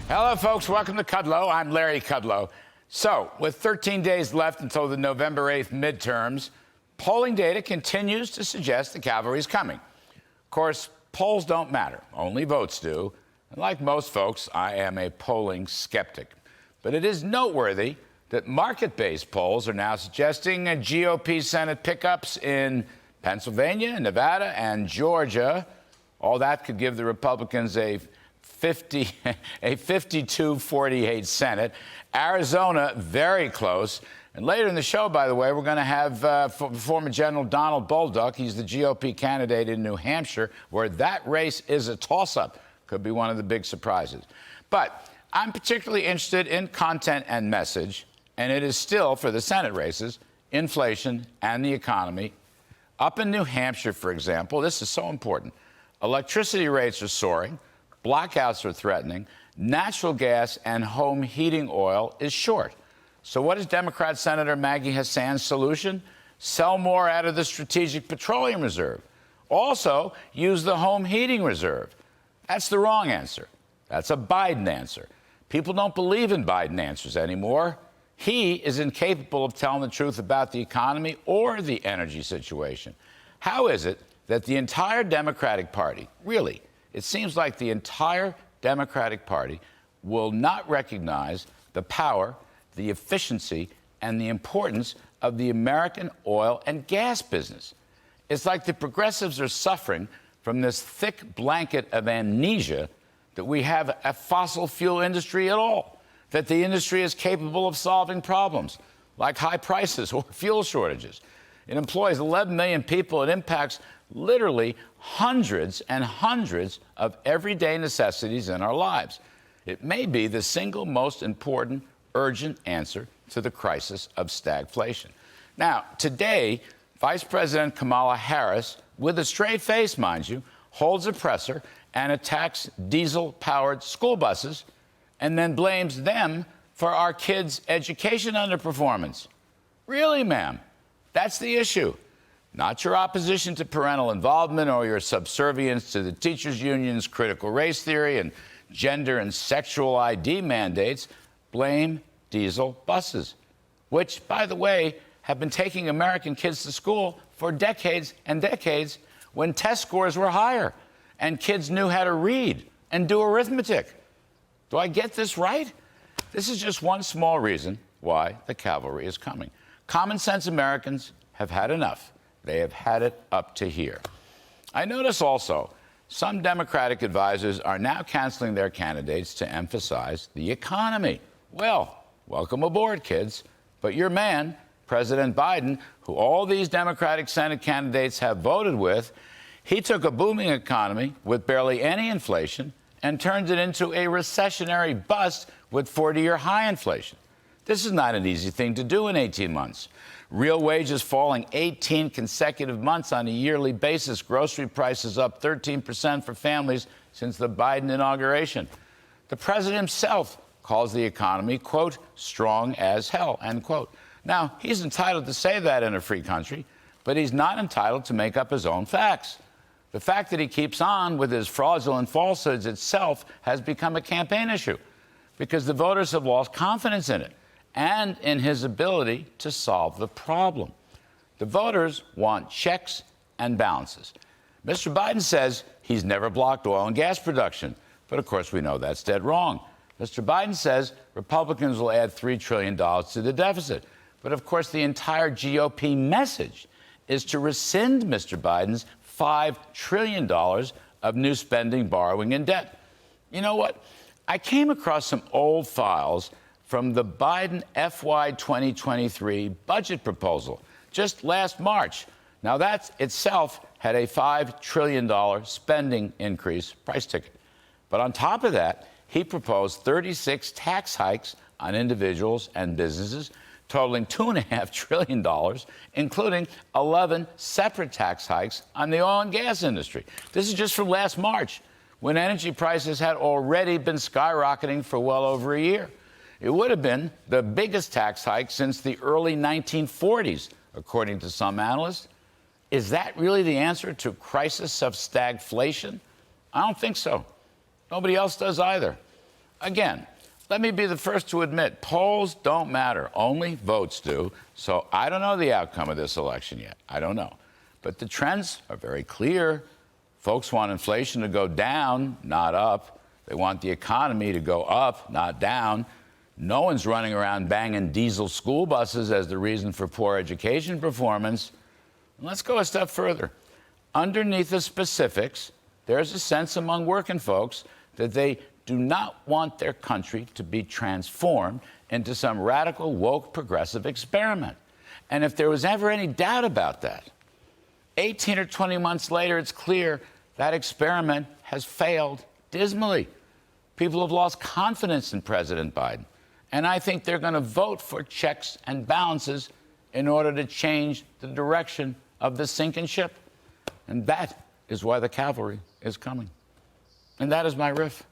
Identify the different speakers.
Speaker 1: Hello, folks. Welcome to Kudlow. I'm Larry Kudlow. So, with 13 days left until the November 8th midterms, polling data continues to suggest the cavalry is coming. Of course, polls don't matter. Only votes do. And like most folks, I am a polling skeptic. But it is noteworthy that market-based polls are now suggesting a GOP Senate pickups in Pennsylvania, Nevada, and Georgia. All that could give the Republicans a 52-48 Senate. Arizona, very close. And later in the show, by the way, we're going to have former General Donald Bolduc. He's the GOP candidate in New Hampshire, where that race is a toss-up. Could be one of the big surprises. But I'm particularly interested in content and message, and it is still, for the Senate races, inflation and the economy. Up in New Hampshire, for example, this is so important. Electricity rates are soaring. Blackouts are threatening. Natural gas and home heating oil is short. So what is Democrat Senator Maggie Hassan's solution? Sell more out of the Strategic Petroleum Reserve. Also, use the home heating reserve. That's the wrong answer. That's a Biden answer. People don't believe in Biden answers anymore. He is incapable of telling the truth about the economy or the energy situation. How is it that the entire Democratic Party, really, it seems like the entire Democratic Party will not recognize the power, the efficiency, and the importance of the American oil and gas business? It's like the progressives are suffering from this thick blanket of amnesia that we have a fossil fuel industry at all, that the industry is capable of solving problems like high prices or fuel shortages. It employs 11 million people. It impacts literally hundreds and hundreds of everyday necessities in our lives. It may be the single most important, urgent answer to the crisis of stagflation. Now, today, Vice President Kamala Harris, with a straight face, mind you, holds a presser and attacks diesel-powered school buses and then blames them for our kids' education underperformance. Really, ma'am? That's the issue. Not your opposition to parental involvement or your subservience to the teachers' union's critical race theory and gender and sexual ID mandates. Blame diesel buses, which, by the way, have been taking American kids to school for decades and decades when test scores were higher and kids knew how to read and do arithmetic. Do I get this right? This is just one small reason why the cavalry is coming. Common sense Americans have had enough. They have had it up to here. I notice also some Democratic advisors are now canceling their candidates to emphasize the economy. Well, welcome aboard, kids. But your man, President Biden, who all these Democratic Senate candidates have voted with, he took a booming economy with barely any inflation and turned it into a recessionary bust with 40-year high inflation. This is not an easy thing to do in 18 months. Real wages falling 18 consecutive months on a yearly basis. Grocery prices up 13% for families since the Biden inauguration. The president himself calls the economy, quote, strong as hell, end quote. Now, he's entitled to say that in a free country, but he's not entitled to make up his own facts. The fact that he keeps on with his fraudulent falsehoods itself has become a campaign issue because the voters have lost confidence in it and in his ability to solve the problem. The voters want checks and balances. Mr. Biden says he's never blocked oil and gas production, but of course we know that's dead wrong. Mr. Biden says Republicans will add $3 trillion to the deficit, but of course the entire GOP message is to rescind Mr. Biden's $5 trillion of new spending, borrowing, and debt. You know what? I came across some old files from the Biden FY 2023 budget proposal just last March. Now, that itself had a $5 trillion spending increase price ticket. But on top of that, he proposed 36 tax hikes on individuals and businesses, totaling $2.5 trillion, including 11 separate tax hikes on the oil and gas industry. This is just from last March, when energy prices had already been skyrocketing for well over a year. It would have been the biggest tax hike since the early 1940s, according to some analysts. Is that really the answer to crisis of stagflation? I don't think so. Nobody else does either. Again, let me be the first to admit, polls don't matter. Only votes do. So I don't know the outcome of this election yet. I don't know. But the trends are very clear. Folks want inflation to go down, not up. They want the economy to go up, not down. No one's running around banging diesel school buses as the reason for poor education performance. Let's go a step further. Underneath the specifics, there's a sense among working folks that they do not want their country to be transformed into some radical, woke, progressive experiment. And if there was ever any doubt about that, 18 or 20 months later, it's clear that experiment has failed dismally. People have lost confidence in President Biden. And I think they're going to vote for checks and balances in order to change the direction of the sinking ship. And that is why the cavalry is coming. And that is my riff.